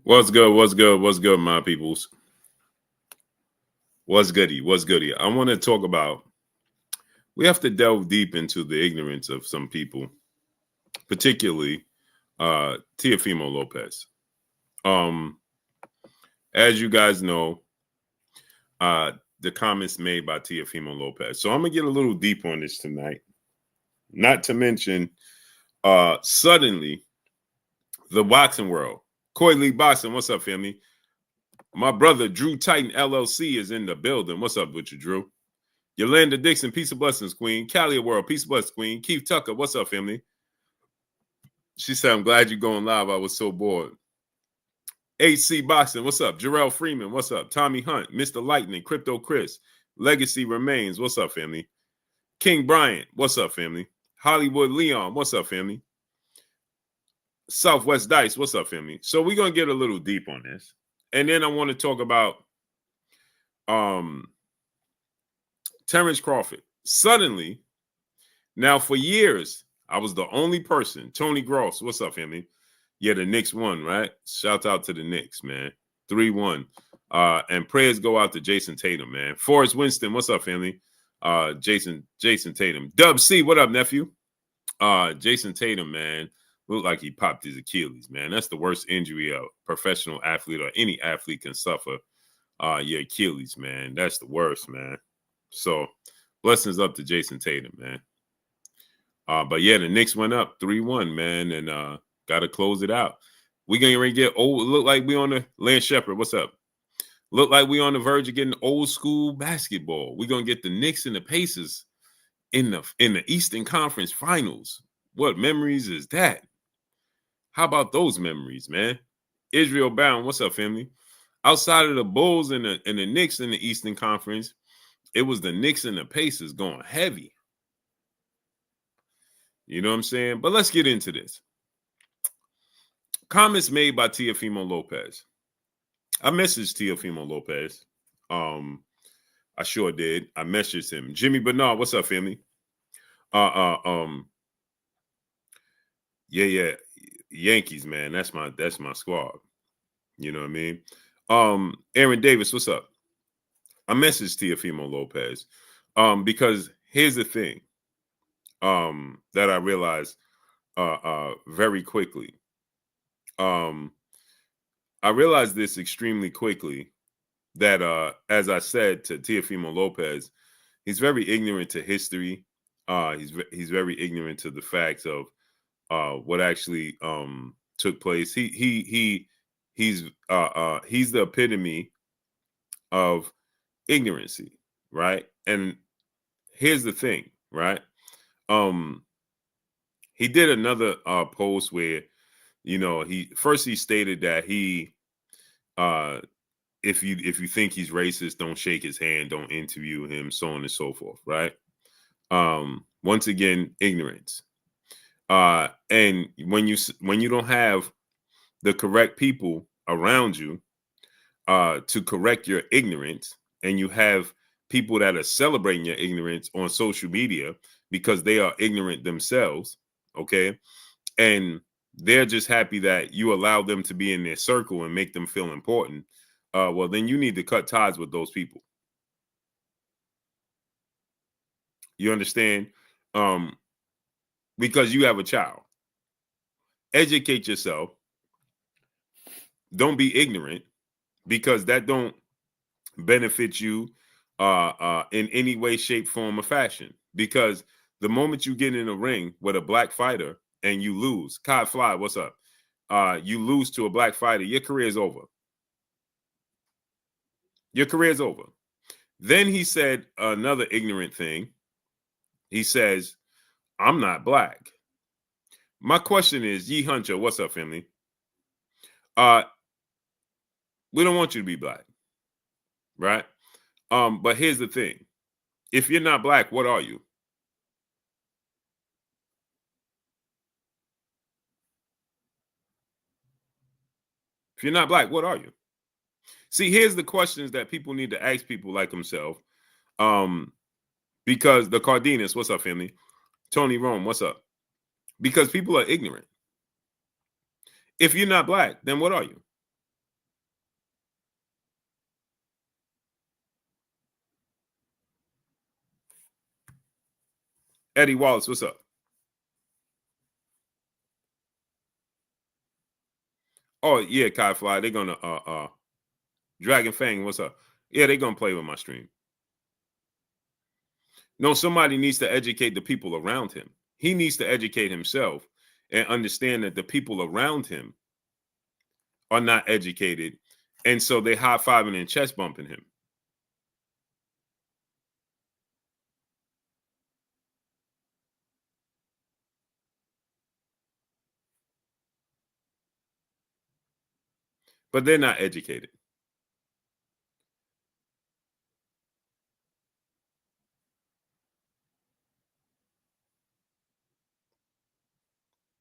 What's good? What's good? What's good, my peoples? What's goody? What's goody? I want to talk about. We have to delve deep into the ignorance of some people, particularly Teofimo Lopez. Um, as you guys know, uh, the comments made by Teofimo Lopez. So I'm gonna get a little deep on this tonight. Not to mention, suddenly, the boxing world, Coy Lee Boxing. What's up, family? My brother Drew Titan LLC is in the building. What's up with you, Drew? Yolanda Dixon, peace of blessings, queen. Callie World, peace of blessings, queen. Keith Tucker, what's up, family? She said, I'm glad you're going live. I was so bored. HC Boxing, what's up? Jarrell Freeman, what's up? Tommy Hunt, Mr. Lightning, Crypto Chris, Legacy Remains, what's up, family? King Bryant, what's up, family? Hollywood Leon, what's up, family? Southwest Dice, what's up, family? So we're going to get a little deep on this. And then I want to talk about Terence Crawford. Suddenly, now for years, I was the only person. Tony Gross, what's up, family? Yeah, the Knicks won, right? Shout out to the Knicks, man. 3-1. And prayers go out to Jason Tatum, man. Forrest Winston, what's up, family? Jason Tatum. Dub C, what up, nephew? Jason Tatum, man, looked like he popped his Achilles, man. That's the worst injury a professional athlete or any athlete can suffer. Your Achilles, man. That's the worst, man. So blessings up to Jason Tatum, man. But yeah, the Knicks went up 3-1, man, and got to close it out. We gonna get old. Look like we on the Lance Shepard. What's up? Look like we on the verge of getting old school basketball. We're gonna get the Knicks and the Pacers in the Eastern Conference Finals. What memories is that? How about those memories, man? Israel Bound, what's up, family? Outside of the Bulls and the Knicks in the Eastern Conference, it was the Knicks and the Pacers going heavy. You know what I'm saying? But let's get into this. Comments made by Teofimo Lopez. I messaged Teofimo Lopez. I sure did. I messaged him. Jimmy Bernard, what's up, family? Yeah. Yankees, man. That's my squad. You know what I mean? Aaron Davis, what's up? I messaged Teofimo Lopez. Because here's the thing. That I realized very quickly. I realized this extremely quickly that as I said to Teofimo Lopez, he's very ignorant to history. He's very ignorant to the facts of what actually took place. He's the epitome of ignorancy, right? And here's the thing, right? He did another post where, you know, he stated that he if you think he's racist, don't shake his hand, don't interview him, so on and so forth, right? Once again, ignorance. And when you don't have the correct people around you to correct your ignorance, and you have people that are celebrating your ignorance on social media because they are ignorant themselves, okay? And they're just happy that you allow them to be in their circle and make them feel important. Well, then you need to cut ties with those people. You understand? Because you have a child. Educate yourself. Don't be ignorant, because that don't benefit you in any way, shape, form, or fashion. Because the moment you get in a ring with a black fighter and you lose, Kai Fly, what's up? You lose to a black fighter, your career is over. Your career is over. Then he said another ignorant thing. He says, I'm not black. My question is, Yee Huncho, what's up, family? We don't want you to be black, right? But here's the thing. If you're not black, what are you? If you're not black, what are you? See, here's the questions that people need to ask people like himself. Because the Cardenas, what's up, family? Tony Rome, what's up? Because people are ignorant. If you're not black, then what are you? Eddie Wallace, what's up? Oh yeah, Kai Fly, they're gonna Dragon Fang, what's up? Yeah, they're gonna play with my stream. No, somebody needs to educate the people around him. He needs to educate himself and understand that the people around him are not educated, and so they high-fiving and chest bumping him. But they're not educated.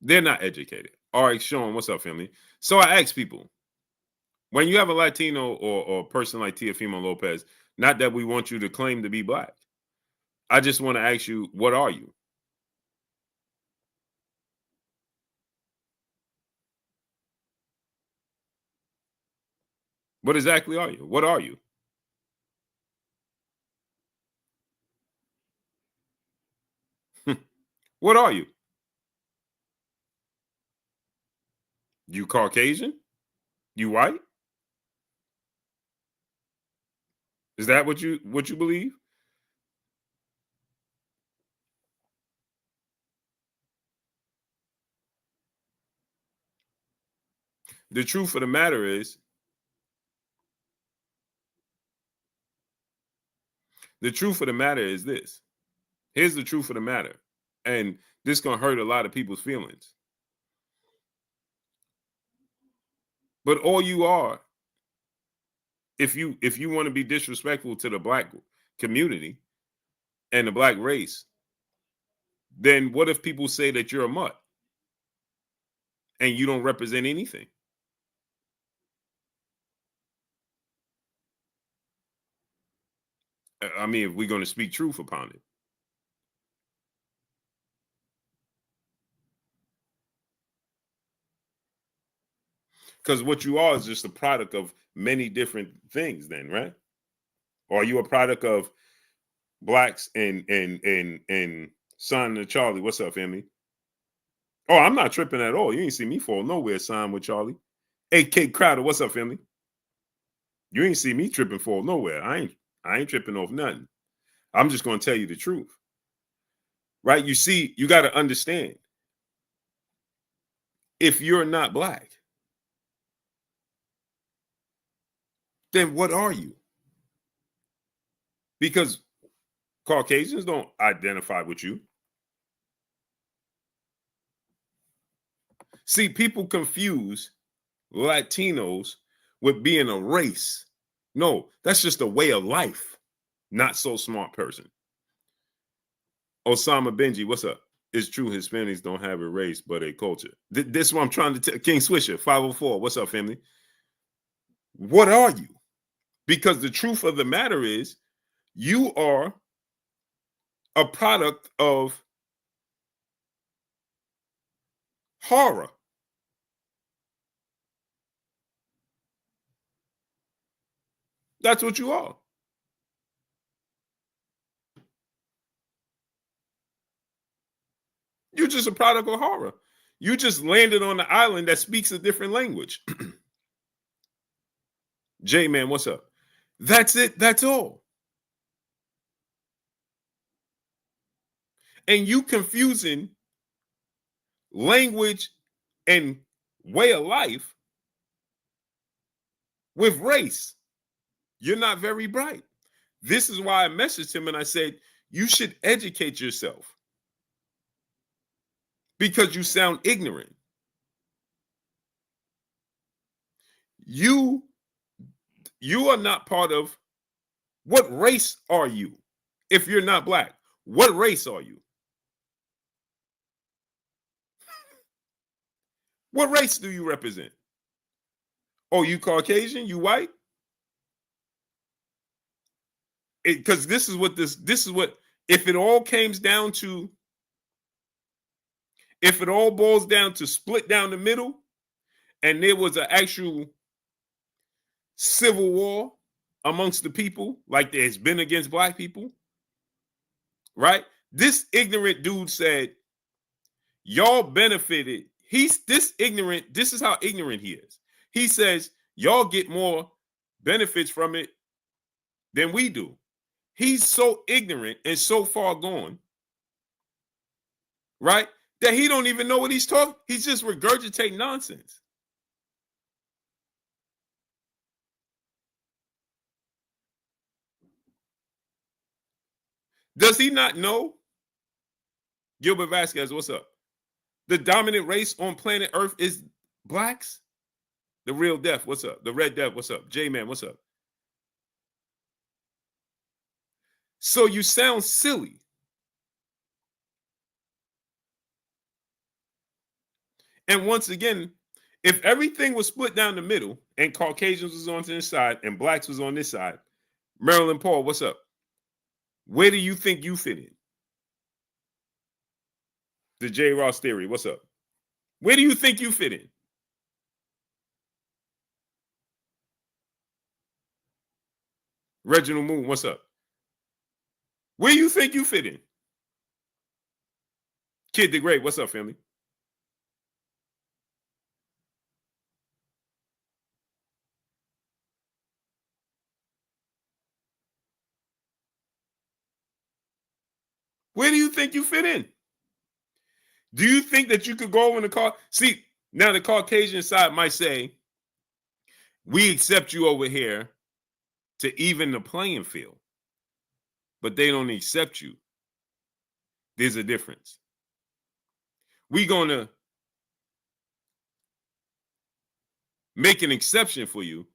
They're not educated. All right, Sean, what's up, family? So I ask people, when you have a Latino or a person like Teofimo Lopez, not that we want you to claim to be black. I just want to ask you, what are you? What exactly are you? What are you? What are you? You Caucasian? You white? Is that what you believe? The truth of the matter is, this. Here's the truth of the matter. And this gonna hurt a lot of people's feelings. But all you are, if you want to be disrespectful to the black community and the black race, then what if people say that you're a mutt and you don't represent anything? I mean, if we're going to speak truth upon it. Because what you are is just a product of many different things, then, right? Or are you a product of blacks and Son and Charlie? What's up, family? Oh, I'm not tripping at all. You ain't see me fall nowhere, Son with Charlie. AK Crowder, what's up, family? You ain't see me tripping fall nowhere. I ain't tripping off nothing. I'm just going to tell you the truth. Right? You see, you got to understand. If you're not black, then what are you? Because Caucasians don't identify with you. See, people confuse Latinos with being a race. No, that's just a way of life. Not so smart person. Osama Benji, what's up? It's true Hispanics don't have a race, but a culture. This is what I'm trying to tell. King Swisher, 504. What's up, family? What are you? Because the truth of the matter is, you are a product of horror. That's what you are. You're just a product of horror. You just landed on the island that speaks a different language. J-Man, what's up? That's it. That's all. And you confusing language and way of life with race. You're not very bright. This is why I messaged him and I said, you should educate yourself because you sound ignorant. You are not part of, what race are you? If you're not black, what race are you? What race do you represent? Oh, you Caucasian? You white? Because this is what if it all comes down to, if it all boils down to split down the middle and there was an actual civil war amongst the people like there's been against black people, right? This ignorant dude said, y'all benefited. He's this ignorant. This is how ignorant he is. He says, y'all get more benefits from it than we do. He's so ignorant and so far gone, right, that he don't even know what he's talking. He's just regurgitating nonsense. Does he not know? Gilbert Vasquez, what's up? The dominant race on planet Earth is blacks. The real death, what's up? The red death, what's up? J-Man, what's up? So you sound silly. And once again, if everything was split down the middle and Caucasians was on this side and blacks was on this side, Marilyn Paul, what's up? Where do you think you fit in? The J. Ross theory, what's up? Where do you think you fit in? Reginald Moon, what's up? Where do you think you fit in? Kid the Great, what's up, family? Where do you think you fit in? Do you think that you could go in the car? See, now the Caucasian side might say, we accept you over here to even the playing field, but they don't accept you. There's a difference. We're going to make an exception for you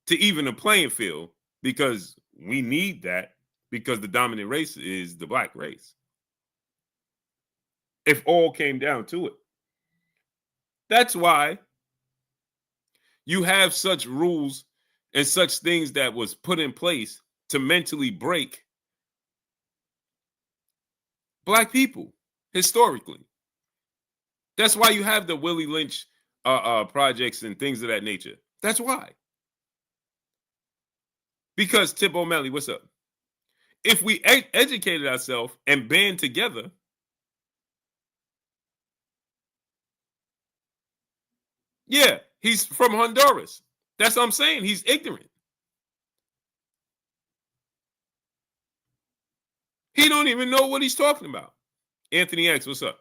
to even the playing field because we need that because the dominant race is the black race. If all came down to it. That's why you have such rules and such things that was put in place to mentally break black people historically. That's why you have the Willie Lynch projects and things of that nature. That's why. Because Tip O'Malley, what's up? If we educated ourselves and band together, yeah, he's from Honduras. That's what I'm saying. He's ignorant. He don't even know what he's talking about. Anthony X, what's up?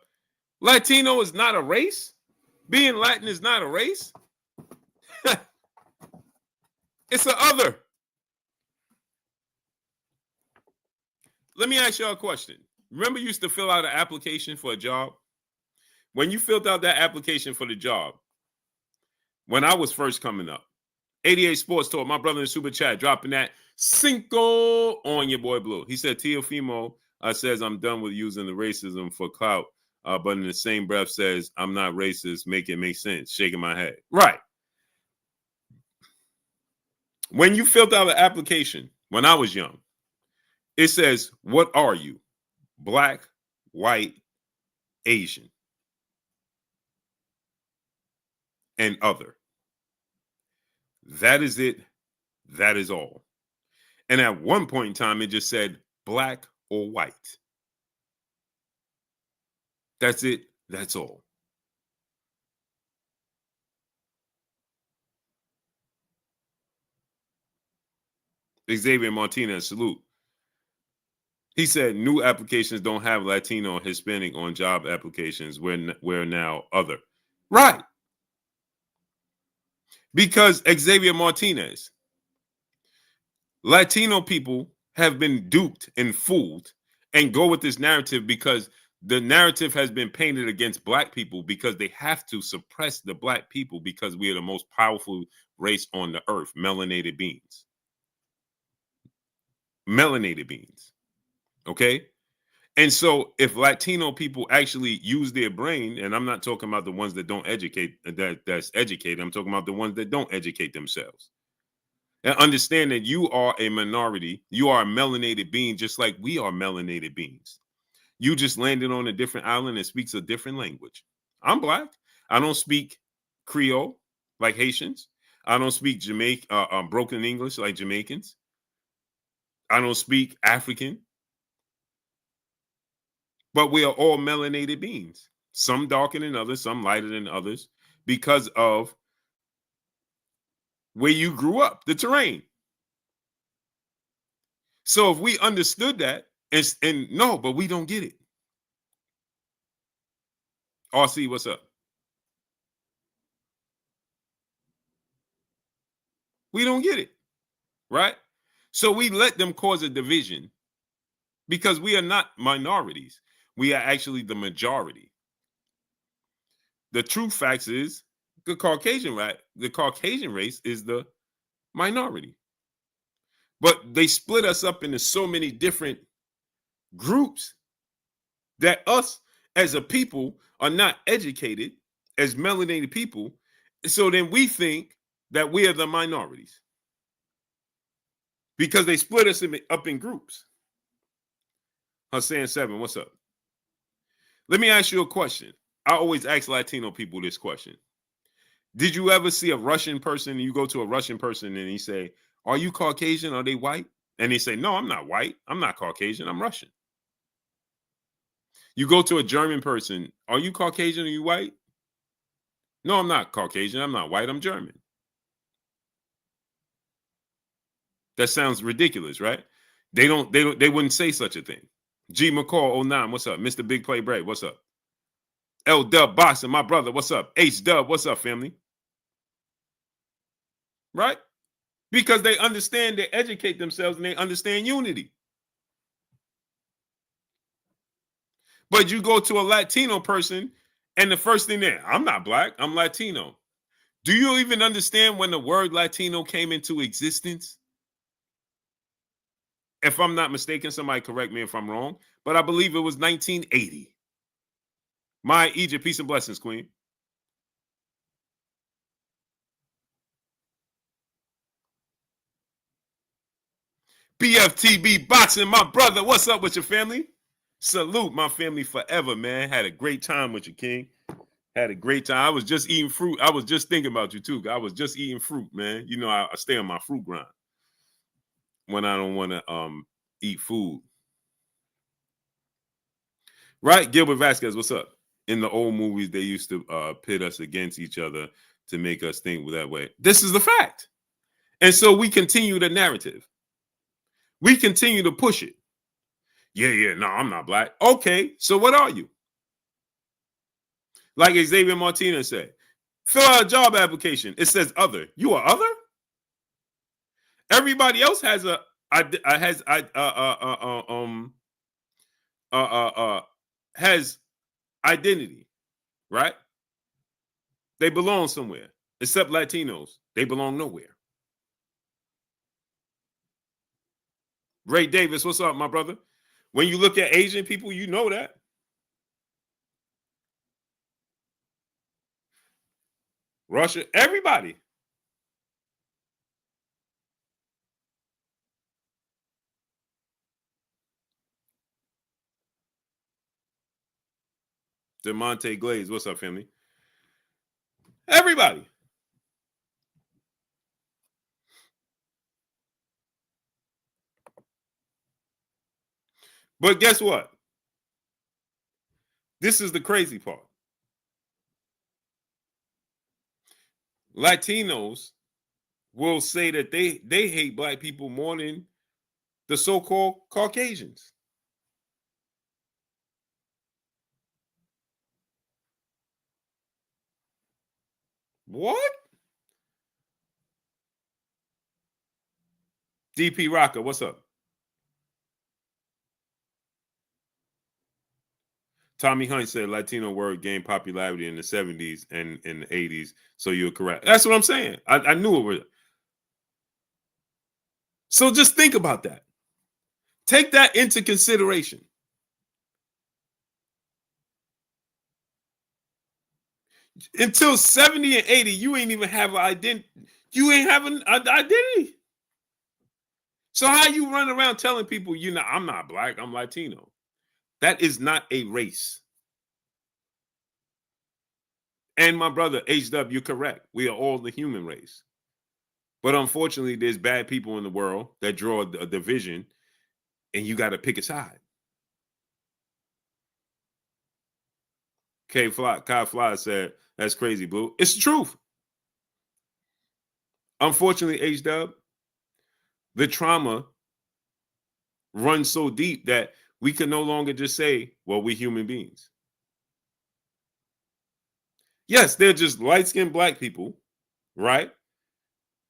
Latino is not a race? Being Latin is not a race? It's an other. Let me ask y'all a question. Remember you used to fill out an application for a job? When you filled out that application for the job, when I was first coming up, 88 Sports Talk, my brother in the super chat, dropping that cinco on your boy Blue. He said, Teofimo says, I'm done with using the racism for clout, but in the same breath says, I'm not racist. Make it make sense. Shaking my head. Right. When you filled out an application, when I was young, it says, what are you? Black, white, Asian, and other. That is it. That is all. And at one point in time, it just said black or white. That's it. That's all. Xavier Martinez, salute. He said new applications don't have Latino or Hispanic on job applications. We're now other. Right. Because Xavier Martinez, Latino people have been duped and fooled and go with this narrative because the narrative has been painted against black people because they have to suppress the black people because we are the most powerful race on the earth, melanated beings. Melanated beings. Okay? And so if Latino people actually use their brain, and I'm not talking about the ones that don't educate, that's educated, I'm talking about the ones that don't educate themselves. And understand that you are a minority. You are a melanated being, just like we are melanated beings. You just landed on a different island and speaks a different language. I'm black. I don't speak Creole like Haitians. I don't speak broken English like Jamaicans. I don't speak African. But we are all melanated beings. Some darker than others, some lighter than others, because of where you grew up, the terrain. So if we understood that, and no, but we don't get it. RC, what's up? We don't get it, right? So we let them cause a division because we are not minorities. We are actually the majority. The true facts is the Caucasian, right? The Caucasian race is the minority. But they split us up into so many different groups that us as a people are not educated as melanated people. So then we think that we are the minorities because they split us up in groups. Hassan 7, what's up? Let me ask you a question. I always ask Latino people this question. Did you ever see a Russian person, and you go to a Russian person and he say, are you Caucasian? Are they white? And they say, no, I'm not white. I'm not Caucasian. I'm Russian. You go to a German person, are you Caucasian? Are you white? No, I'm not Caucasian. I'm not white. I'm German. That sounds ridiculous, right? They wouldn't say such a thing. G McCall 09, what's up? Mr. Big Play Brave, what's up? L Dub Boston, my brother, what's up? H Dub, what's up, family? Right? Because they understand, they educate themselves, and they understand unity. But you go to a Latino person, and the first thing there, I'm not black, I'm Latino. Do you even understand when the word Latino came into existence? If I'm not mistaken, somebody correct me if I'm wrong, but I believe it was 1980. My Egypt, peace and blessings, Queen. BFTB boxing, my brother. What's up with your family? Salute my family forever, man. Had a great time with you, King. Had a great time. I was just eating fruit. I was just thinking about you too. I was just eating fruit, man. You know, I stay on my fruit grind when I don't want to eat food. Right? Gilbert Vasquez, what's up? In the old movies, they used to pit us against each other to make us think that way. This is the fact. And so we continue the narrative. We continue to push it. Yeah, no, I'm not black. Okay, so what are you? Like Xavier Martinez said, fill out a job application. It says other. You are other? Everybody else has has identity, right? They belong somewhere. Except Latinos, they belong nowhere. Ray Davis, what's up, my brother? When you look at Asian people, you know that. Russia, everybody. DeMonte Glaze, what's up, family? Everybody. But guess what? This is the crazy part. Latinos will say that they hate black people more than the so-called Caucasians. What? DP Rocker, what's up? Tommy Hunt said Latino word gained popularity in the 70s and in the 80s. So you're correct. That's what I'm saying. I knew it was. So just think about that. Take that into consideration. Until 70 and 80, you ain't even have an identity. You ain't having an identity. So how you run around telling people, you know, I'm not black, I'm Latino? That is not a race. And my brother, HW, you're correct. We are all the human race. But unfortunately, there's bad people in the world that draw a division, and you got to pick a side. Kai Fly said, that's crazy, Blue. It's the truth. Unfortunately, H-Dub, the trauma runs so deep that we can no longer just say, well, we're human beings. Yes, they're just light-skinned black people, right?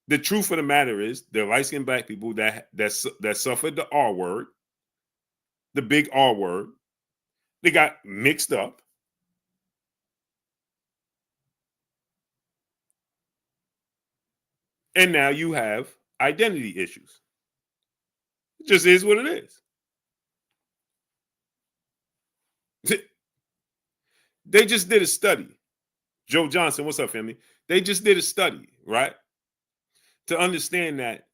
The truth of the matter is they're light-skinned black people that suffered the R word, the big R word. They got mixed up. And now you have identity issues. It just is what it is. They just did a study. Joe Johnson, what's up, family? They just did a study, right? To understand that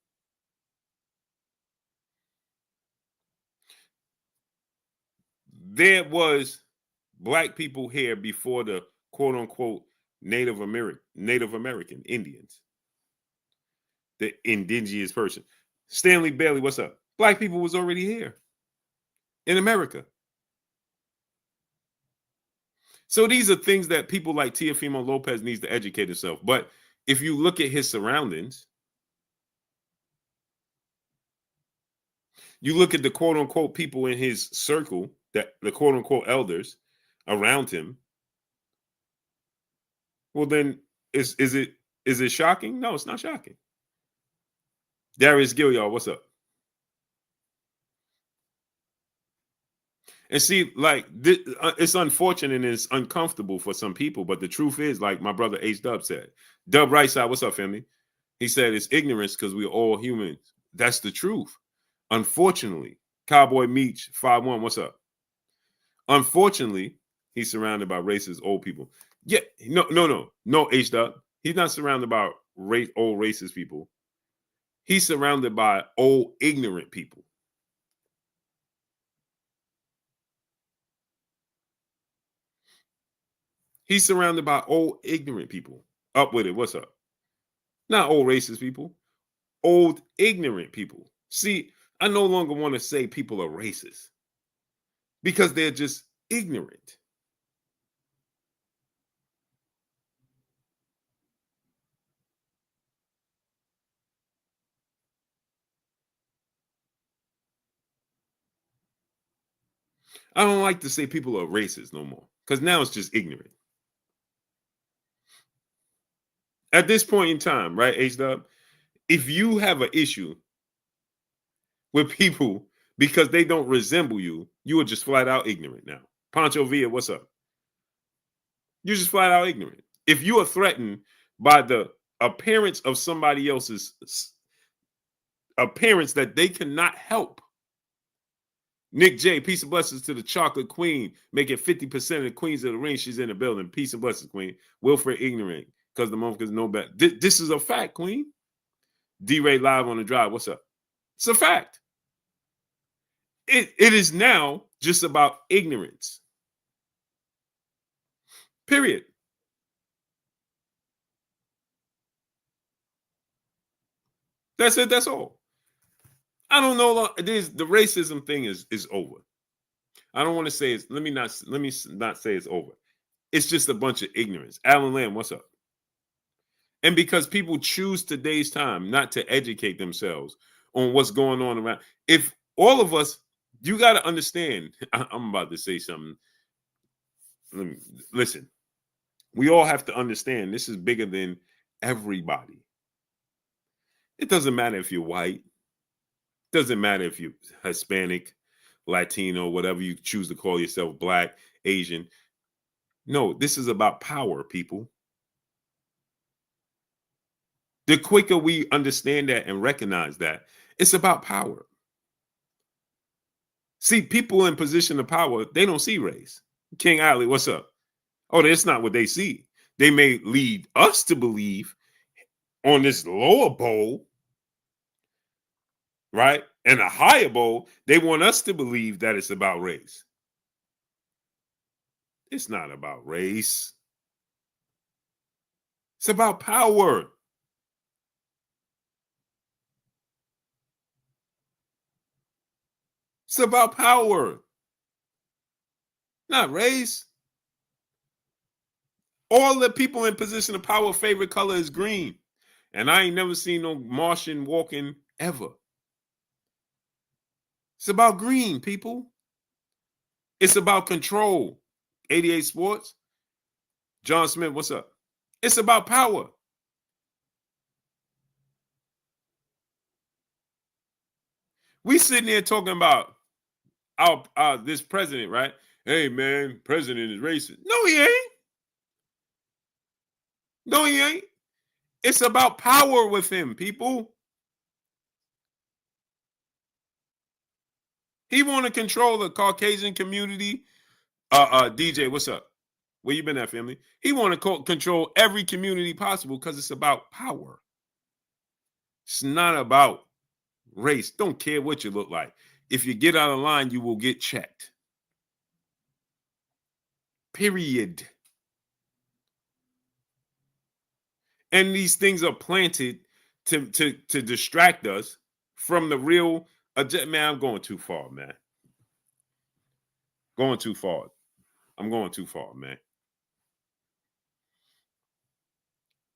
there was black people here before the quote unquote Native American Indians, the indigenous person. Stanley Bailey, what's up? Black people was already here in America. So these are things that people like Teofimo Lopez needs to educate himself. But if you look at his surroundings, you look at the quote unquote people in his circle, that the quote unquote elders around him. Well, then is it shocking? No, it's not shocking. Darius Gilliard, what's up? And see, like it's unfortunate and it's uncomfortable for some people, but the truth is, like my brother H Dub said, Dub Right Side, what's up, family? He said it's ignorance because we're all humans. That's the truth. Unfortunately, Cowboy Meech 5-1, what's up? Unfortunately, he's surrounded by racist old people. Yeah, no, H Dub. He's not surrounded by old racist people. He's surrounded by old ignorant people. He's surrounded by old ignorant people. Up with it. What's up? Not old racist people. Old ignorant people. See, I no longer want to say people are racist because they're just ignorant. I don't like to say people are racist no more because now it's just ignorant. At this point in time, right, H-Dub, if you have an issue with people because they don't resemble you, you are just flat out ignorant now. Pancho Villa, what's up? You're just flat out ignorant. If you are threatened by the appearance of somebody else's appearance that they cannot help. Nick J, peace and blessings to the chocolate queen, making 50% of the queens of the ring. She's in the building. Peace and blessings, queen. Wilfred ignorant because the motherfuckers know better. This is a fact, queen. D-Ray live on the drive. What's up? It's a fact. It is now just about ignorance. Period. That's it. That's all. I don't know. The racism thing is over. I don't want to say it's. Let me not say it's over. It's just a bunch of ignorance. Alan Lamb, what's up? And because people choose today's time not to educate themselves on what's going on around. If all of us, you got to understand. I'm about to say something. Listen. We all have to understand this is bigger than everybody. It doesn't matter if you're white. It doesn't matter if you're Hispanic, Latino, whatever you choose to call yourself, Black, Asian. No, this is about power, people. The quicker we understand that and recognize that, it's about power. See, people in position of power, they don't see race. King Ali, what's up? Oh, that's not what they see. They may lead us to believe on this lower bowl, right? And a higher bowl, they want us to believe that it's about race. It's not about race. It's about power. It's about power, not race. All the people in position of power favorite color is green. And I ain't never seen no Martian walking ever. It's about green, people. It's about control. 88 Sports. John Smith, what's up? It's about power. We sitting there talking about our this president, right? Hey, man, president is racist. No, he ain't. No, he ain't. It's about power with him, people. He want to control the Caucasian community. DJ, what's up? Where you been at, family? He want to control every community possible because it's about power. It's not about race. Don't care what you look like. If you get out of line, you will get checked. Period. And these things are planted to distract us from the real. Man, I'm going too far, man. Going too far. I'm going too far, man.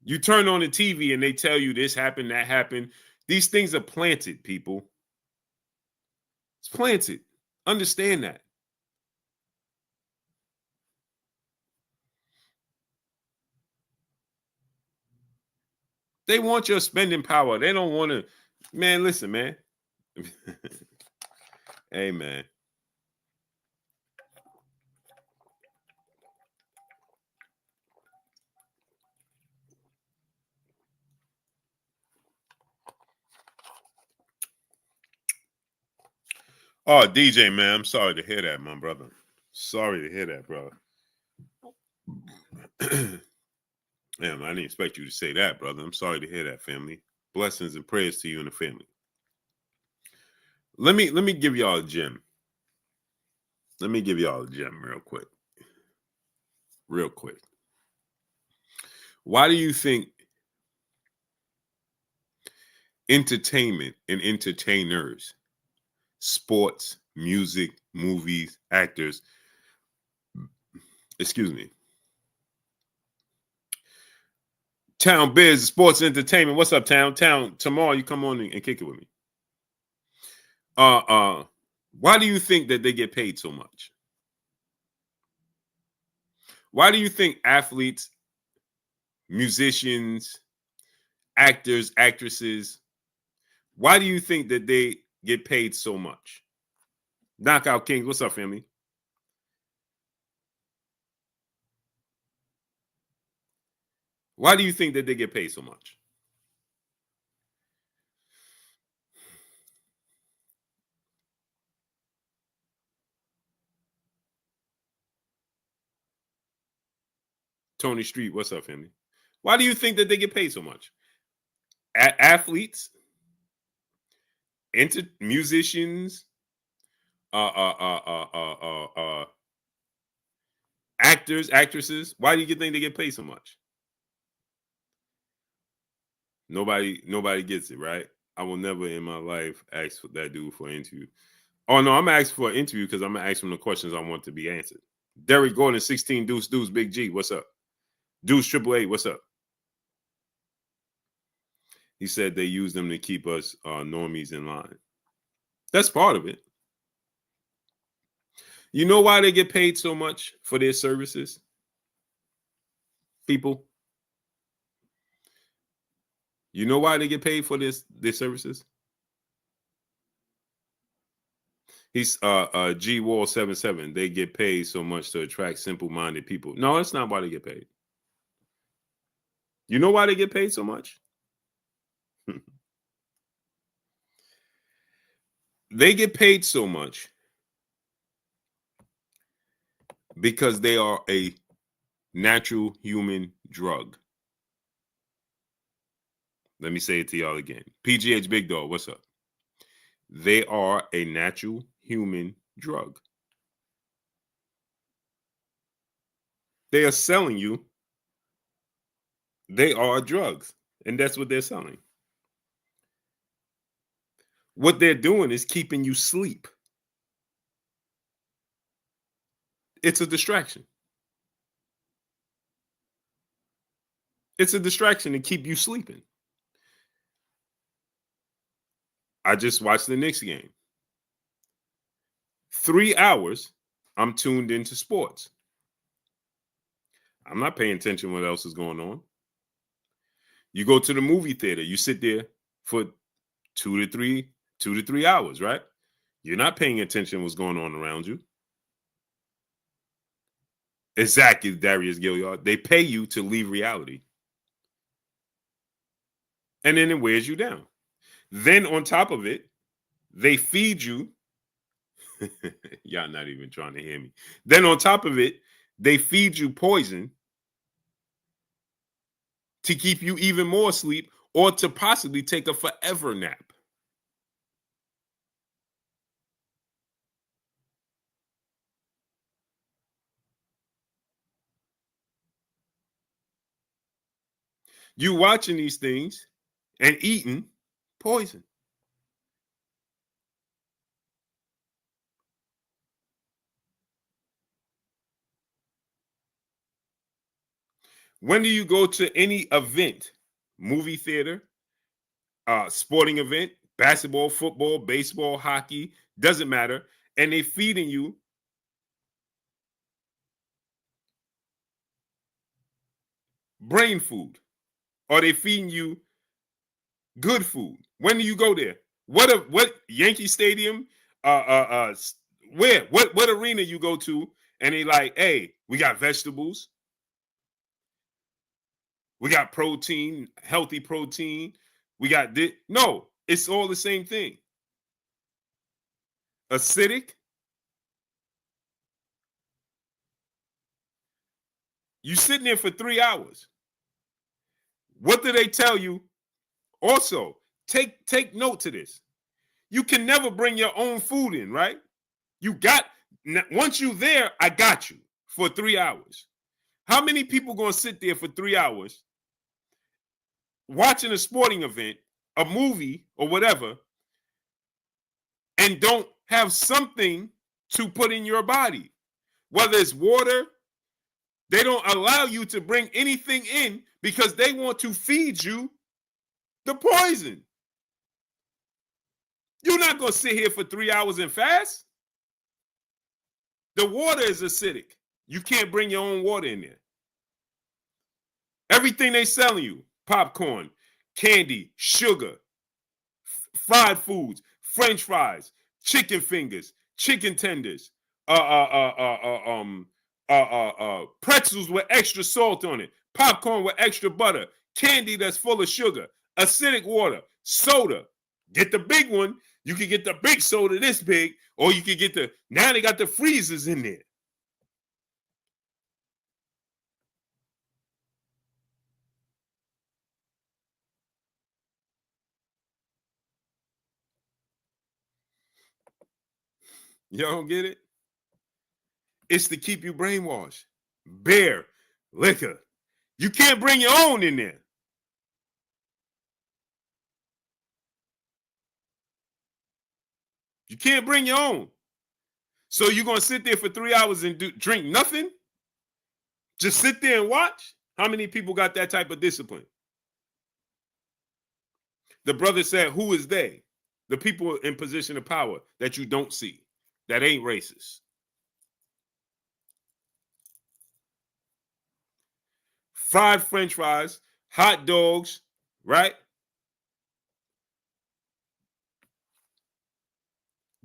You turn on the TV and they tell you this happened, that happened. These things are planted, people. It's planted. Understand that. They want your spending power. They don't want to. Man, listen, man. Hey, man. Oh, DJ, man, I'm sorry to hear that, my brother. Sorry to hear that, brother. Damn, I didn't expect you to say that, brother. I'm sorry to hear that, family. Blessings and prayers to you and the family. Let me give y'all a gem. Let me give y'all a gem real quick. Real quick. Why do you think entertainment and entertainers, sports, music, movies, actors, excuse me, Town Biz, sports, entertainment. What's up, Town? Tomorrow you come on and kick it with me. Why do you think that they get paid so much? Why do you think athletes, musicians, actors, actresses, why do you think that they get paid so much? Knockout Kings, what's up, family? Why do you think that they get paid so much? Tony Street, what's up, family? Why do you think that they get paid so much? Athletes, musicians, actors, actresses. Why do you think they get paid so much? Nobody gets it, right? I will never in my life ask for that dude for an interview. Oh no, I'm asking for an interview because I'm gonna ask him the questions I want to be answered. Derek Gordon, 16 Deuce, Big G, what's up? Deuce Triple A, what's up? He said they use them to keep us normies in line. That's part of it. You know why they get paid so much for their services? People. You know why they get paid for their services? He's G Wall 77. They get paid so much to attract simple-minded people. No, that's not why they get paid. You know why they get paid so much? They get paid so much because they are a natural human drug. Let me say it to y'all again. PGH Big Dog, what's up? They are a natural human drug. They are selling you. They are drugs, and that's what they're selling. What they're doing is keeping you asleep. It's a distraction. It's a distraction to keep you sleeping. I just watched the Knicks game. 3 hours, I'm tuned into sports. I'm not paying attention to what else is going on. You go to the movie theater, you sit there for 2 to 3 hours, right? You're not paying attention to what's going on around you. Exactly, Darius Gilliard. They pay you to leave reality. And then it wears you down. Then on top of it, they feed you. Y'all not even trying to hear me. Then on top of it, they feed you poison to keep you even more asleep or to possibly take a forever nap. You watching these things and eating poison. When do you go to any event, movie theater, sporting event, basketball, football, baseball, hockey, doesn't matter, and they feeding you brain food, or they feeding you good food? When do you go there? What Yankee Stadium? Where? What arena you go to? And they like, hey, we got vegetables, we got protein, healthy protein. We got this. No, it's all the same thing. Acidic. You sitting there for 3 hours. What do they tell you? Also, take note to this. You can never bring your own food in, right? You got, once you there, I got you for 3 hours. How many people gonna sit there for 3 hours watching a sporting event, a movie, or whatever, and don't have something to put in your body? Whether it's water, they don't allow you to bring anything in because they want to feed you the poison. You're not going to sit here for 3 hours and fast. The water is acidic. You can't bring your own water in there. Everything they selling you, popcorn, candy, sugar, fried foods, French fries, chicken fingers, chicken tenders, pretzels with extra salt on it, popcorn with extra butter, candy that's full of sugar, acidic water, soda. Get the big one. You can get the big soda this big, or you can get now they got the freezers in there. You don't get it? It's to keep you brainwashed. Beer, liquor. You can't bring your own in there. You can't bring your own. So you're going to sit there for 3 hours and drink nothing? Just sit there and watch? How many people got that type of discipline? The brother said, who is they? The people in position of power that you don't see, that ain't racist. Fried French fries, hot dogs, right?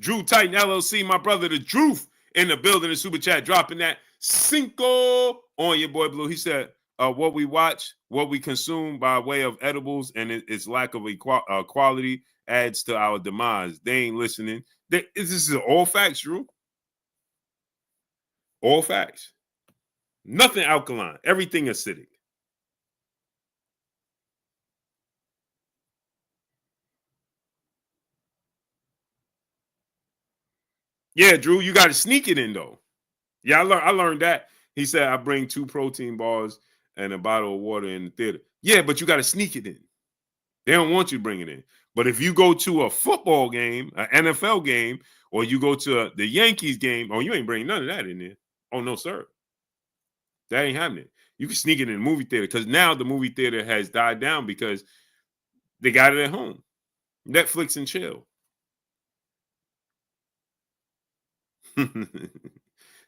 Drew Titan LLC, my brother, the Druth in the building, the super chat, dropping that Cinco on your boy Blue. He said, what we watch, what we consume by way of edibles, and its lack of quality adds to our demise. They ain't listening. This is all facts, Drew. All facts. Nothing alkaline. Everything acidic. Yeah, Drew, you got to sneak it in, though. Yeah, I learned that. He said, I bring 2 protein bars and a bottle of water in the theater. Yeah, but you got to sneak it in. They don't want you to bring it in. But if you go to a football game, an NFL game, or you go to the Yankees game, oh, you ain't bringing none of that in there. Oh, no, sir. That ain't happening. You can sneak it in the movie theater because now the movie theater has died down because they got it at home. Netflix and chill.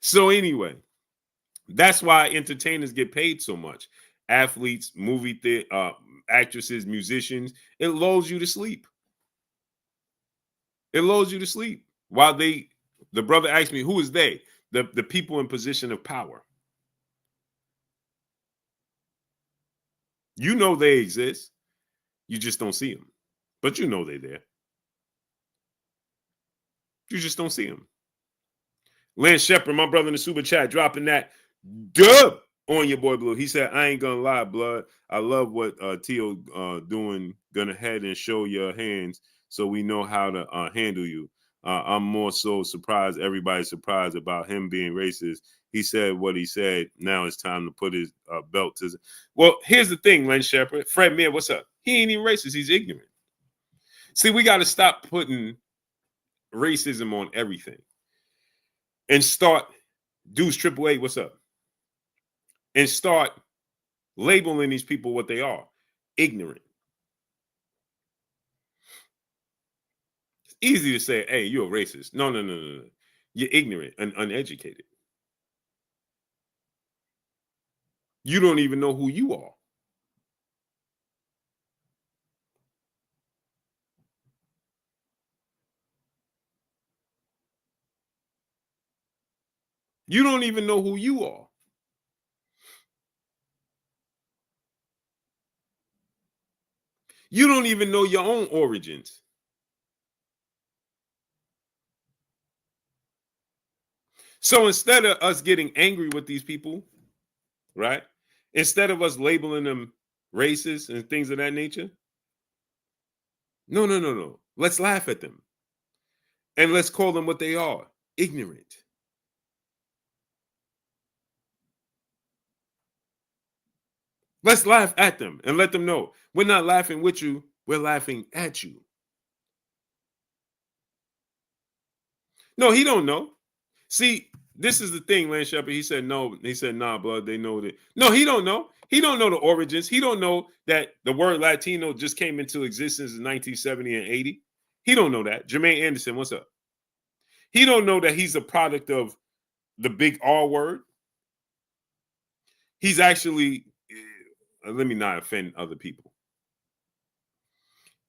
So anyway, that's why entertainers get paid so much. Athletes, actresses, musicians. It lulls you to sleep. It lulls you to sleep. While the brother asked me, who is they? The people in position of power. You know they exist. You just don't see them. But you know they're there. You just don't see them. Lance Shepard, my brother in the super chat, dropping that dub on your boy Blue. He said, I ain't gonna lie, blood. I love what Tio doing. Gonna head and show your hands so we know how to handle you. I'm more so surprised. Everybody's surprised about him being racist. He said what he said. Now it's time to put his belt to. Well, here's the thing, Lance Shepard. Fred Mir, what's up? He ain't even racist. He's ignorant. See, we got to stop putting racism on everything and start. Deuce Triple A, what's up? And start labeling these people what they are, ignorant. It's easy to say, hey, you're a racist. No. You're ignorant and uneducated. You don't even know who you are. You don't even know who you are. You don't even know your own origins. So instead of us getting angry with these people, right? Instead of us labeling them racist and things of that nature, no. Let's laugh at them. And let's call them what they are, ignorant. Let's laugh at them and let them know we're not laughing with you, we're laughing at you. No, he don't know. See, this is the thing, Lance Shepard. He said no. He said, nah, blood, they know that. No, he don't know. He don't know the origins. He don't know that the word Latino just came into existence in 1970 and 80. He don't know that. Jermaine Anderson, what's up? He don't know that he's a product of the big R word. He's actually, let me not offend other people.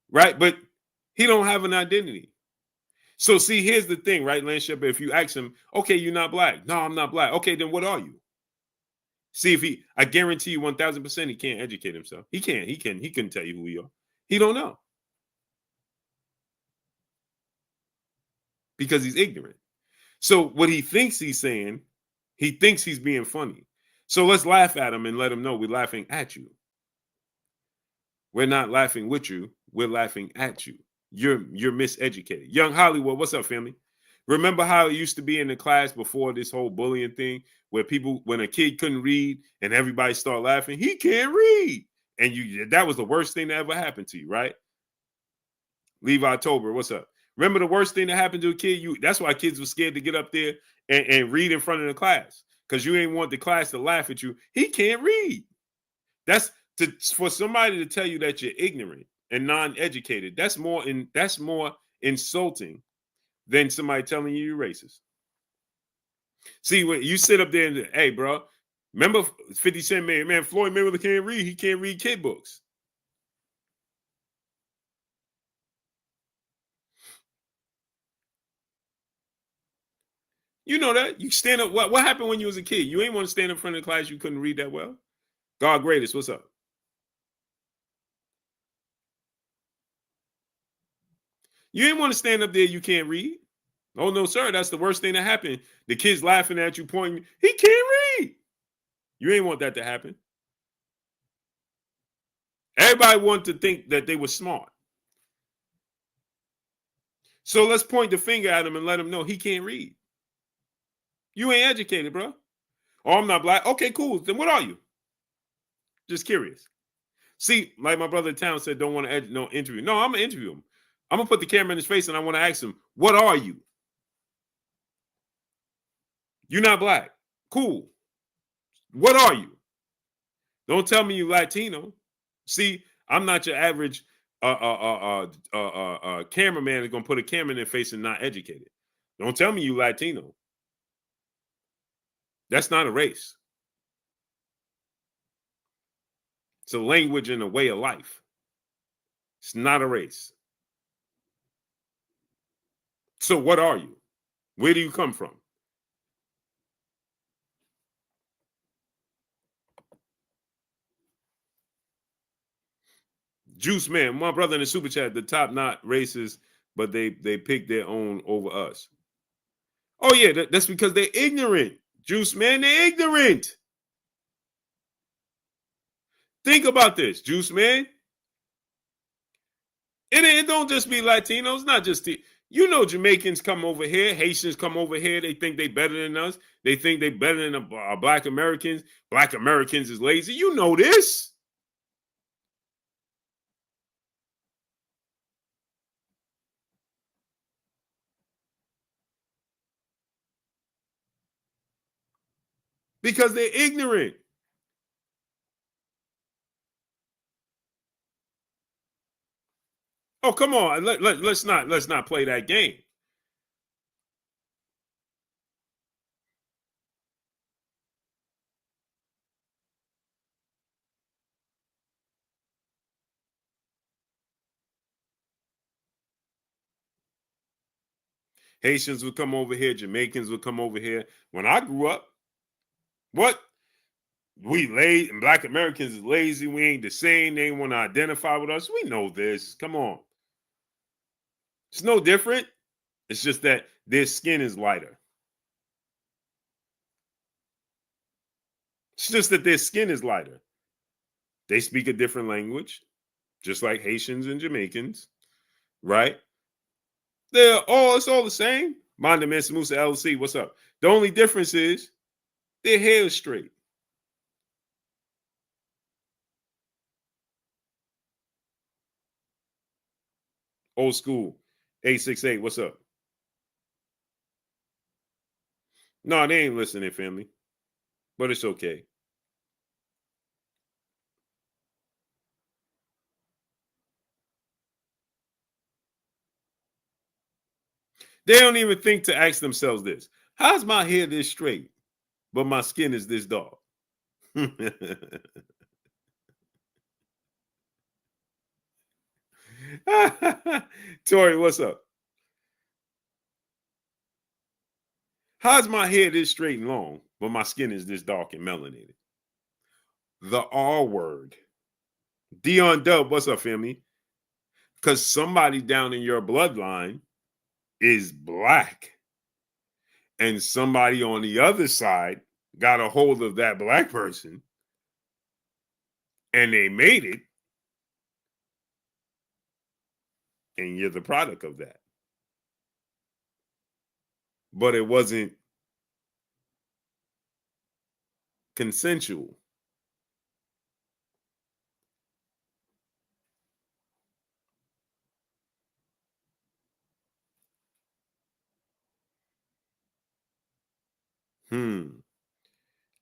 Right? But he don't have an identity. So see, here's the thing, right, Lance Shepard? If you ask him, okay, you're not black. No, I'm not black. Okay, then what are you? See, if I guarantee you 1,000% he can't educate himself. He can't. He couldn't tell you who you are. He don't know. Because he's ignorant. So what he thinks he's saying, he thinks he's being funny. So let's laugh at him and let him know we're laughing at you. We're not laughing with you. We're laughing at you. You're miseducated. Young Hollywood, what's up, family? Remember how it used to be in the class before this whole bullying thing, where when a kid couldn't read and everybody started laughing, he can't read. And that was the worst thing that ever happened to you, right? Levi Tober, what's up? Remember the worst thing that happened to a kid? That's why kids were scared to get up there and read in front of the class. Because you ain't want the class to laugh at you. He can't read. That's for somebody to tell you that you're ignorant and non-educated. That's more insulting than somebody telling you you're racist. See, when you sit up there and, hey, bro, remember 50 Cent man, Floyd Mayweather can't read. He can't read kid books. You know that. You stand up. What happened when you was a kid? You ain't want to stand in front of the class. You couldn't read that well. God greatest, what's up? You ain't want to stand up there. You can't read. Oh, no, sir. That's the worst thing that happened. The kid's laughing at you, pointing. He can't read. You ain't want that to happen. Everybody wanted to think that they were smart. So let's point the finger at him and let him know he can't read. You ain't educated, bro. Oh, I'm not black. Okay, cool. Then what are you? Just curious. See, like my brother Town said, don't want to interview. No, I'm going to interview him. I'm going to put the camera in his face and I want to ask him, what are you? You're not black. Cool. What are you? Don't tell me you Latino. See, I'm not your average cameraman that's gonna put a camera in their face and not educated. Don't tell me you Latino. That's not a race. It's a language and a way of life. It's not a race. So what are you? Where do you come from? Juice Man, my brother in the super chat, the top not racist, but they pick their own over us. Oh yeah, that's because they're ignorant. Juice Man, they're ignorant. Think about this, Juice Man. It don't just be Latinos, not just Jamaicans come over here, Haitians come over here. They think they better than us. They think they better than Black Americans. Black Americans is lazy. You know this. Because they're ignorant. Oh, come on. Let's not play that game. Haitians would come over here, Jamaicans would come over here. When I grew up, what? We lazy, and Black Americans is lazy. We ain't the same. They want to identify with us. We know this. Come on. It's no different. It's just that their skin is lighter. It's just that their skin is lighter. They speak a different language, just like Haitians and Jamaicans, right? It's all the same. Manda Miss Musa LC, what's up? The only difference is their hair is straight. Old school, 868, what's up? No, they ain't listening, family, but it's okay. They don't even think to ask themselves this. How's my hair this straight, but my skin is this dark? Tori, what's up? How's my hair this straight and long, but my skin is this dark and melanated? The R word. Dion Dub, what's up, family? Because somebody down in your bloodline is black. And somebody on the other side got a hold of that black person and they made it. And you're the product of that. But it wasn't consensual.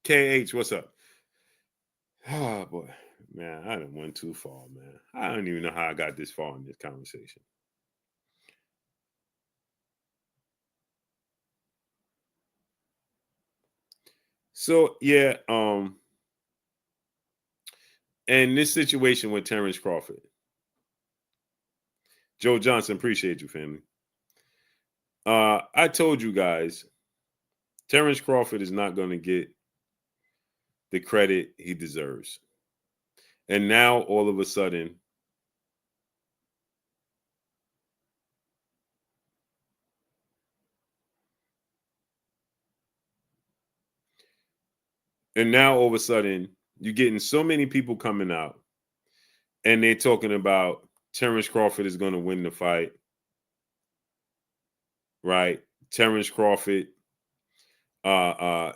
KH, what's up? Oh boy, man, I done went too far, man. I don't even know how I got this far in this conversation. So yeah, and this situation with Terence Crawford. Joe Johnson, appreciate you, family. I told you guys, Terence Crawford is not going to get the credit he deserves. And now all of a sudden, you're getting so many people coming out and they're talking about Terence Crawford is going to win the fight. Right? Terence Crawford.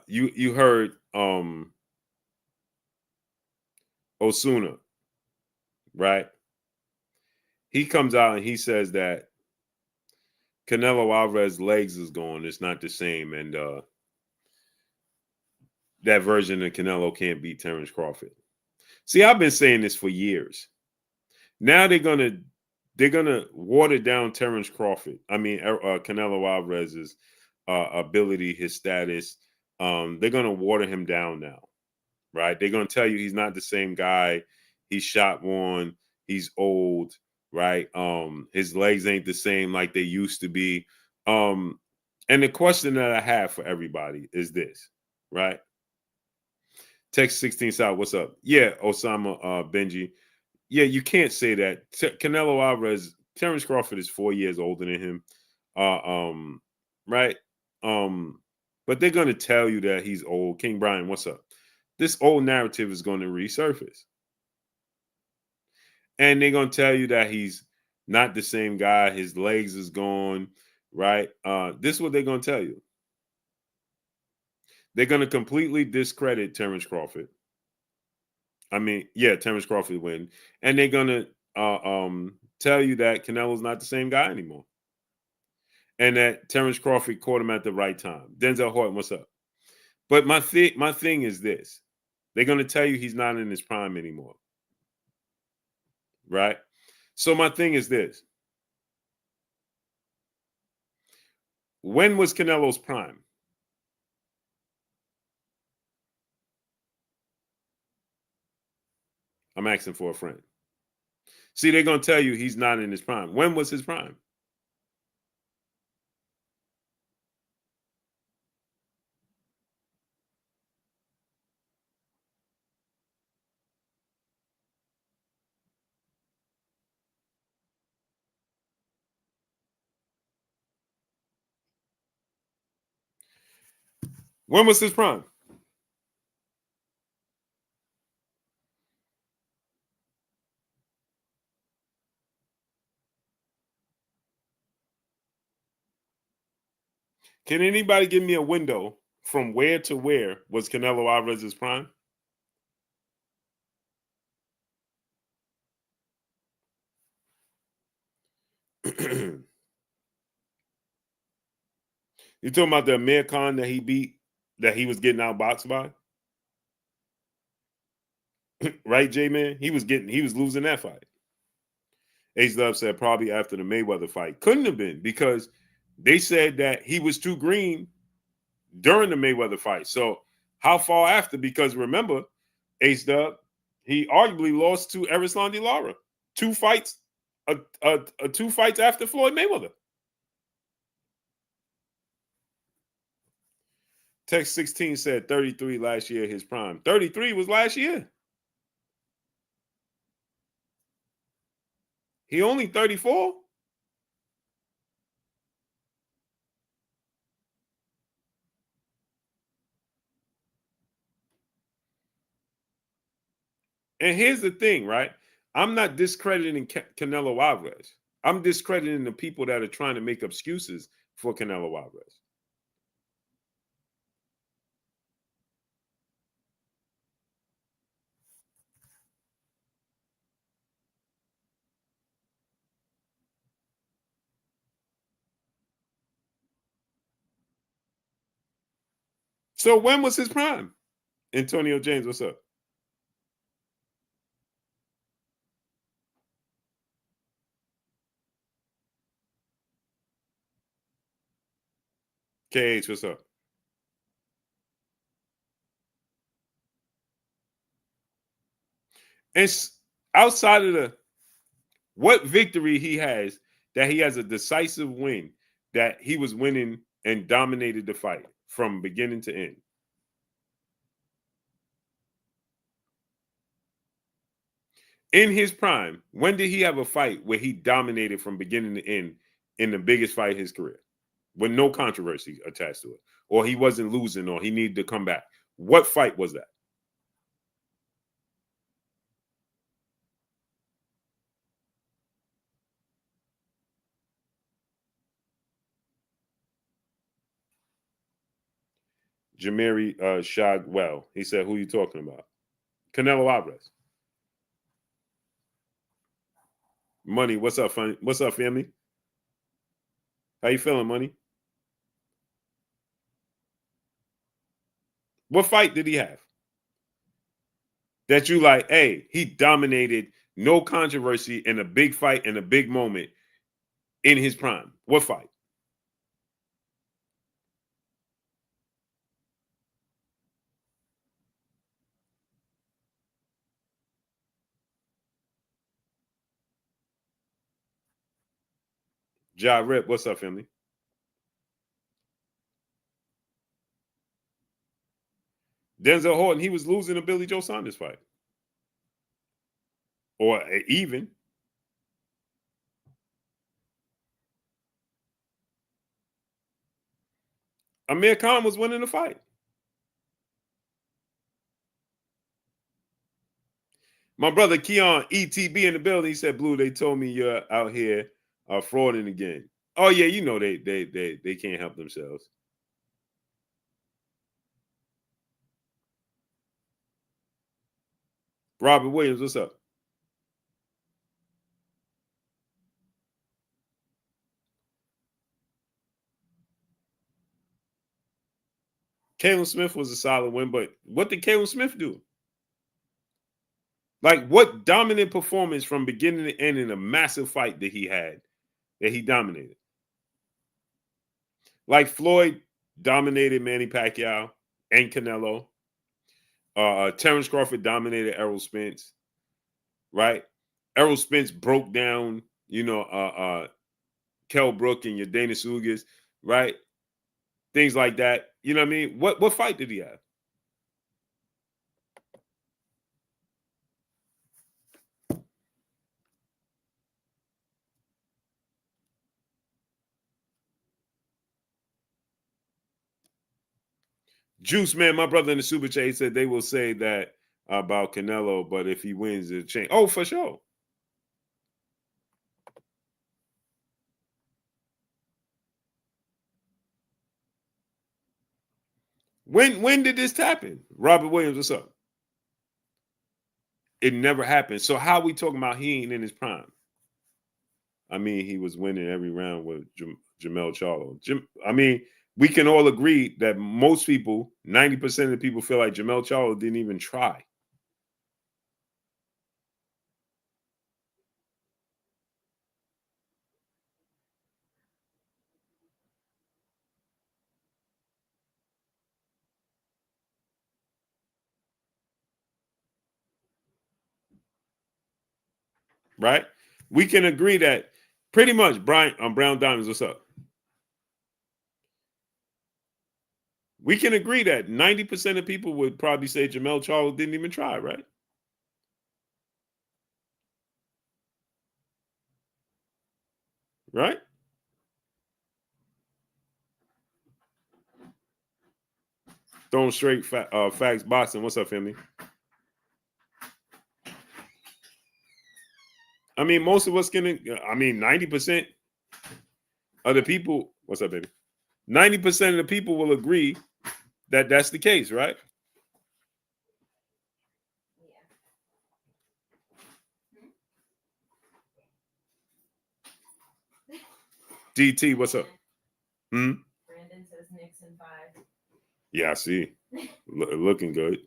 You heard Osuna, right? He comes out and he says that Canelo Alvarez legs is gone. It's not the same. And that version of Canelo can't beat Terence Crawford. See, I've been saying this for years. Now they're gonna water down Terence Crawford. I mean, Canelo Alvarez's ability, his status. They're gonna water him down now, right? They're gonna tell you he's not the same guy. He's shot worn. He's old, right? His legs ain't the same like they used to be. And the question that I have for everybody is this, right? Text 16 South, what's up? Yeah, Osama Benji. Yeah, you can't say that. Canelo Alvarez, Terence Crawford is 4 years older than him. Right? But they're gonna tell you that he's old. King Brian, what's up? This old narrative is going to resurface. And they're gonna tell you that he's not the same guy, his legs is gone, right? This is what they're gonna tell you. They're gonna completely discredit Terence Crawford. I mean, yeah, Terence Crawford win. And they're gonna tell you that Canelo's not the same guy anymore. And that Terence Crawford caught him at the right time. Denzel Horton, what's up? But my thing is this. They're gonna tell you he's not in his prime anymore. Right? So my thing is this. When was Canelo's prime? I'm asking for a friend. See, they're going to tell you he's not in his prime. When was his prime? When was his prime? Can anybody give me a window from where to where was Canelo Alvarez's prime? You talking about the Amir Khan that he beat, that he was getting outboxed by? Right, J-Man? He was losing that fight. Ace Love said probably after the Mayweather fight. Couldn't have been, because they said that he was too green during the Mayweather fight. So how far after? Because remember, Ace Dub, he arguably lost to Erislandy Lara. 2 fights, 2 fights after Floyd Mayweather. Text 16 said 33 last year, his prime. 33 was last year. He only 34. And here's the thing, right? I'm not discrediting Canelo Alvarez. I'm discrediting the people that are trying to make excuses for Canelo Alvarez. So when was his prime? Antonio James, what's up? KH, what's up? It's outside of the what victory he has, that he has a decisive win, that he was winning and dominated the fight from beginning to end. In his prime, when did he have a fight where he dominated from beginning to end in the biggest fight of his career, with no controversy attached to it, or he wasn't losing, or he needed to come back? What fight was that? Jamiri Shadwell. He said, "Who you talking about?" Canelo Alvarez. Money. What's up, fun? What's up, family? How you feeling, Money? What fight did he have? that you like, hey, he dominated, no controversy in a big fight in a big moment in his prime? What fight? Ja Rip, what's up, family? Denzel Horton, he was losing a Billy Joe Saunders fight. Or even. Amir Khan was winning the fight. My brother Keon ETB in the building. He said, "Blue, they told me you're out here frauding again." Oh yeah, you know they can't help themselves. Robert Williams, what's up? Caleb Smith was a solid win, but what did Caleb Smith do? Like, what dominant performance from beginning to end in a massive fight that he had that he dominated? Like Floyd dominated Manny Pacquiao and Canelo. Terence Crawford dominated Errol Spence, right? Errol Spence broke down, Kell Brook and your Dana Sugas, right? Things like that. You know what I mean? What fight did he have? Juice Man, my brother in the super chat, he said they will say that about Canelo, but if he wins, it'll change. Oh, for sure. When did this happen? Robert Williams, what's up? It never happened. So how are we talking about he ain't in his prime? I mean, he was winning every round with Jamel Charlo. I mean, we can all agree that most people, 90% of the people, feel like Jamel Charlo didn't even try. Right? We can agree that pretty much Brian Brown Diamonds, what's up? We can agree that 90% of people would probably say Jamel Charlo didn't even try, right? Right? Throwing straight facts boxing. What's up, family? I mean, most of us can. I mean, 90% of the people. What's up, baby? 90% of the people will agree that that's the case, right? DT, what's up? Brandon says Knicks in 5. Yeah, I see. Looking good.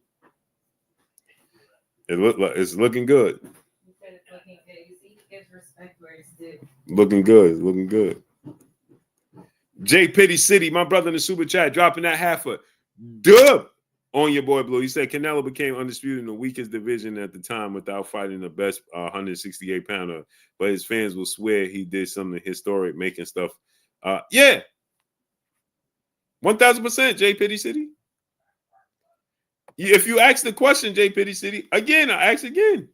It's looking good. You said it's looking good. You see, he gives respect where it's due. Looking good. Looking good. J Pity City, my brother in the super chat, dropping that half a dub on your boy Blue. He said Canelo became undisputed in the weakest division at the time without fighting the best 168 pounder, but his fans will swear he did something historic, making stuff. Yeah, 1000%, J Pity City. If you ask the question, J Pity City, again, I ask again.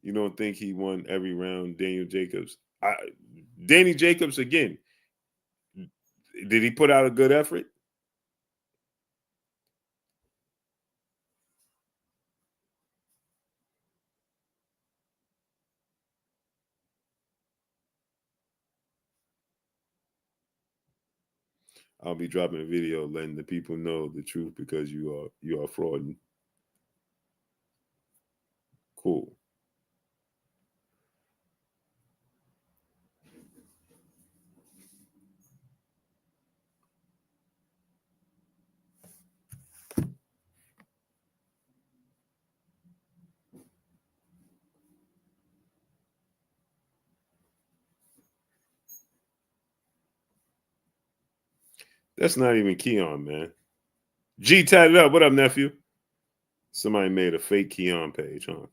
You don't think he won every round, Daniel Jacobs? Danny Jacobs, again, did he put out a good effort? I'll be dropping a video letting the people know the truth because you are frauding. Cool. That's not even Keon, man. G tatted up. What up, nephew? Somebody made a fake Keon page, huh?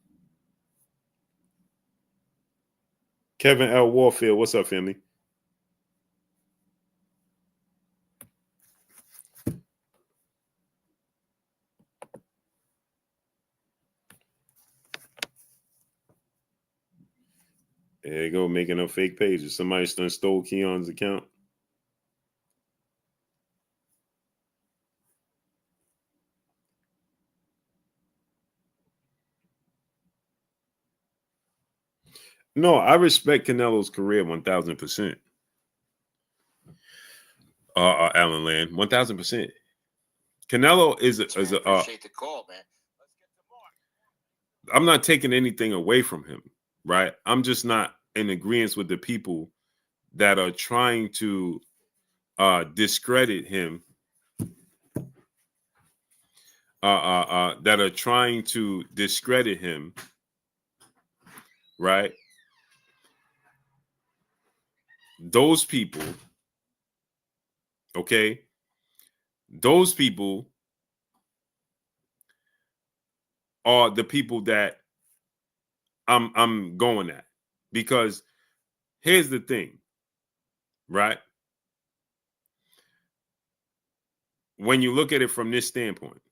Kevin L. Warfield. What's up, family? There you go, making up fake pages. Somebody stole Keon's account. No, I respect Canelo's career 1,000%. Alan Land, 1,000%. Canelo is a appreciate the call, man. Let's get to Mark. I'm not taking anything away from him, right? I'm just not in agreement with the people that are trying to discredit him. That are trying to discredit him, right? Those people, okay? Those people are the people that I'm going at. Because here's the thing, right? When you look at it from this standpoint,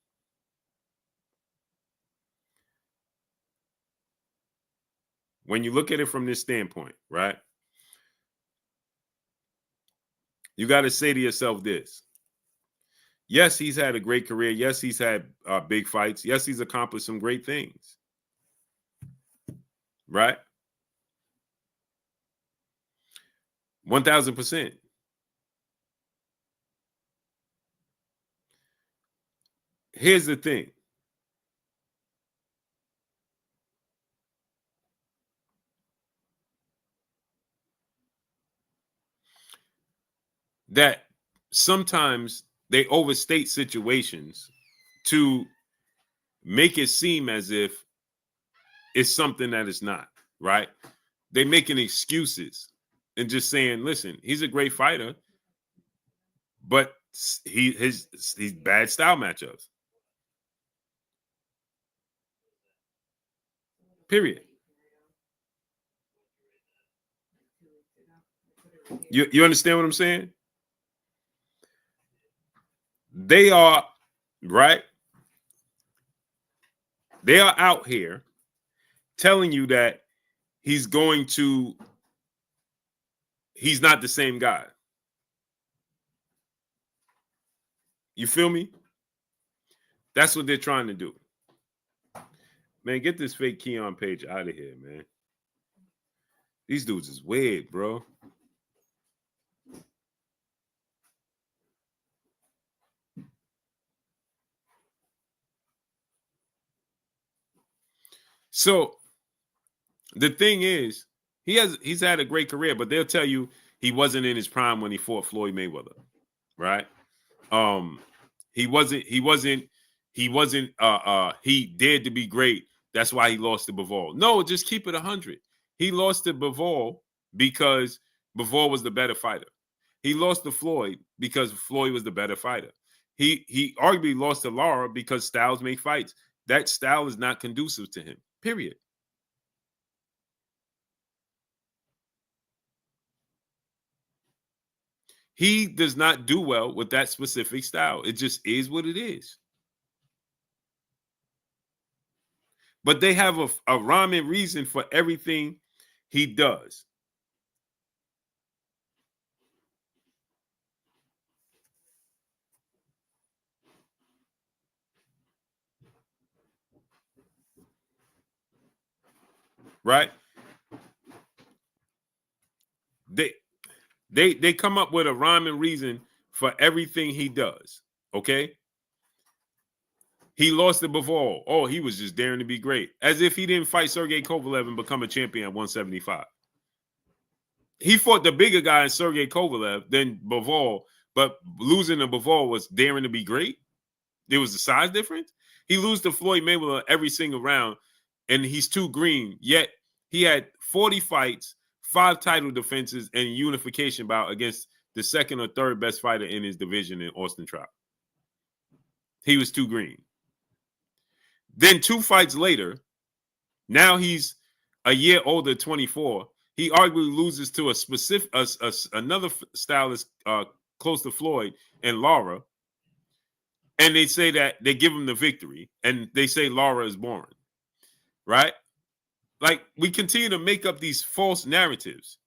right? You got to say to yourself this. Yes, he's had a great career. Yes, he's had big fights. Yes, he's accomplished some great things. Right? 1,000%. Here's the thing. That sometimes they overstate situations to make it seem as if it's something that it's not, right? They making excuses and just saying, listen, he's a great fighter, but he's bad style matchups. Period. You understand what I'm saying? They are, right? They are out here telling you that he's not the same guy. You feel me? That's what they're trying to do. Man, get this fake Keon page out of here, man. These dudes is weird, bro. So the thing is, he's had a great career, but they'll tell you he wasn't in his prime when he fought Floyd Mayweather, right? He dared to be great. That's why he lost to Bivol. No, just keep it 100. He lost to Bivol because Bivol was the better fighter. He lost to Floyd because Floyd was the better fighter. He arguably lost to Lara because styles make fights. That style is not conducive to him. Period. He does not do well with that specific style. It just is what it is. But they have a rhyme and reason for everything he does. Right? They come up with a rhyme and reason for everything he does. Okay? He lost to Bivol. Oh, he was just daring to be great. As if he didn't fight Sergey Kovalev and become a champion at 175. He fought the bigger guy in Sergey Kovalev than Bivol, but losing to Bivol was daring to be great. There was a size difference. He loses to Floyd Mayweather every single round, and he's too green. Yet he had 40 fights, 5 title defenses, and a unification bout against the second or third best fighter in his division in Austin Trout. He was too green. Then 2 fights later, now he's a year older, 24. He arguably loses to another stylist close to Floyd and Lara. And they say that they give him the victory. And they say Lara is boring. Right? Like, we continue to make up these false narratives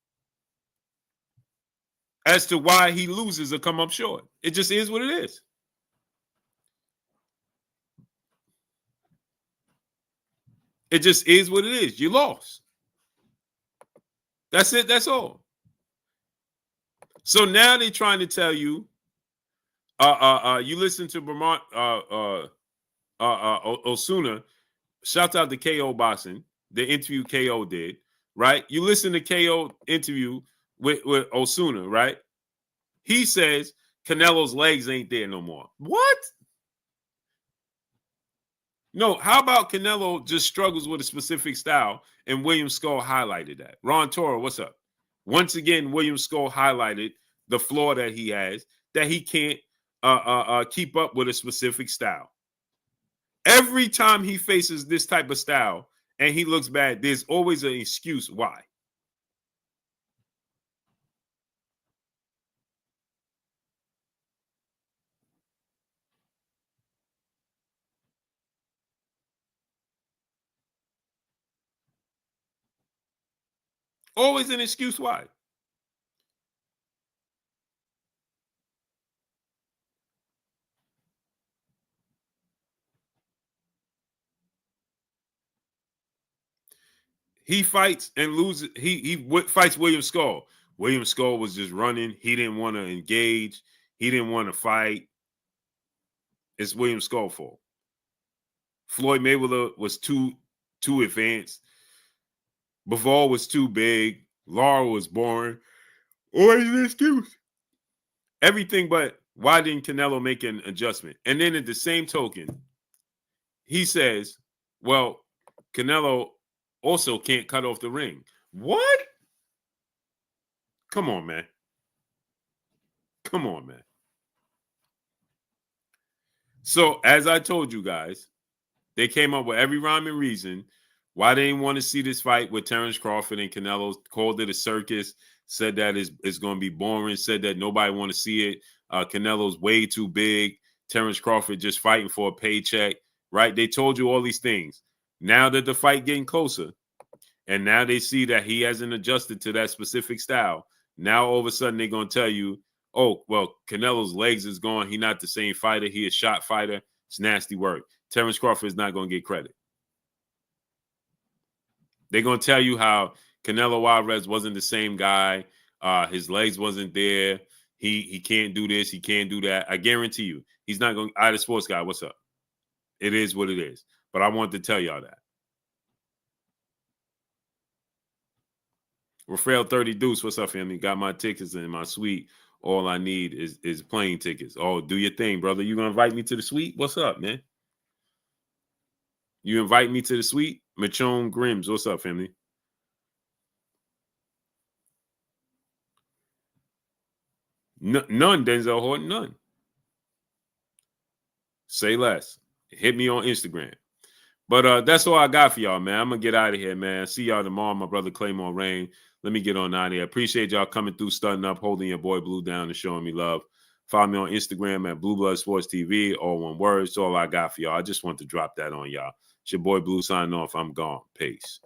as to why he loses or come up short. It just is what it is. It just is what it is. You lost. That's it. That's all. So now they're trying to tell you, you listen to Vermont Osuna. Shout out to KO Boxing, the interview KO did, right? You listen to KO interview with Osuna, right? He says Canelo's legs ain't there no more. What? No, how about Canelo just struggles with a specific style, and William Skull highlighted that. Ron Toro, what's up? Once again, William Skull highlighted the flaw that he has, that he can't keep up with a specific style. Every time he faces this type of style and he looks bad, there's always an excuse why. Always an excuse why. He fights and loses. He fights William Skull. William Skull was just running. He didn't want to engage. He didn't want to fight. It's William Skull's fault. Floyd Mayweather was too advanced. Bivol was too big. Lara was boring. Always an excuse. Everything but why didn't Canelo make an adjustment? And then at the same token, he says, well, Canelo also can't cut off the ring. What? Come on, man. Come on, man. So, as I told you guys, they came up with every rhyme and reason why they didn't want to see this fight with Terence Crawford and Canelo, called it a circus, said that it's going to be boring, said that nobody want to see it. Canelo's way too big. Terence Crawford just fighting for a paycheck, right? They told you all these things. Now that the fight getting closer, and now they see that he hasn't adjusted to that specific style, now all of a sudden they're going to tell you, oh, well, Canelo's legs is gone. He's not the same fighter. He a shot fighter. It's nasty work. Terence Crawford is not going to get credit. They're going to tell you how Canelo Alvarez wasn't the same guy. His legs wasn't there. He can't do this. He can't do that. I guarantee you, he's not going to. The sports guy, what's up? It is what it is. But I wanted to tell y'all that. Rafael 30 Deuce, what's up, family? Got my tickets in my suite. All I need is plane tickets. Oh, do your thing, brother. You going to invite me to the suite? What's up, man? You invite me to the suite? Michonne Grims, what's up, family? None, Denzel Horton, none. Say less. Hit me on Instagram. But that's all I got for y'all, man. I'm going to get out of here, man. See y'all tomorrow. My brother Claymore Rain. Let me get on out of here. Appreciate y'all coming through, stunting up, holding your boy Blue down, and showing me love. Follow me on Instagram at Blue Blood Sports TV, all one word. That's all I got for y'all. I just want to drop that on y'all. It's your boy Blue signing off. I'm gone. Peace.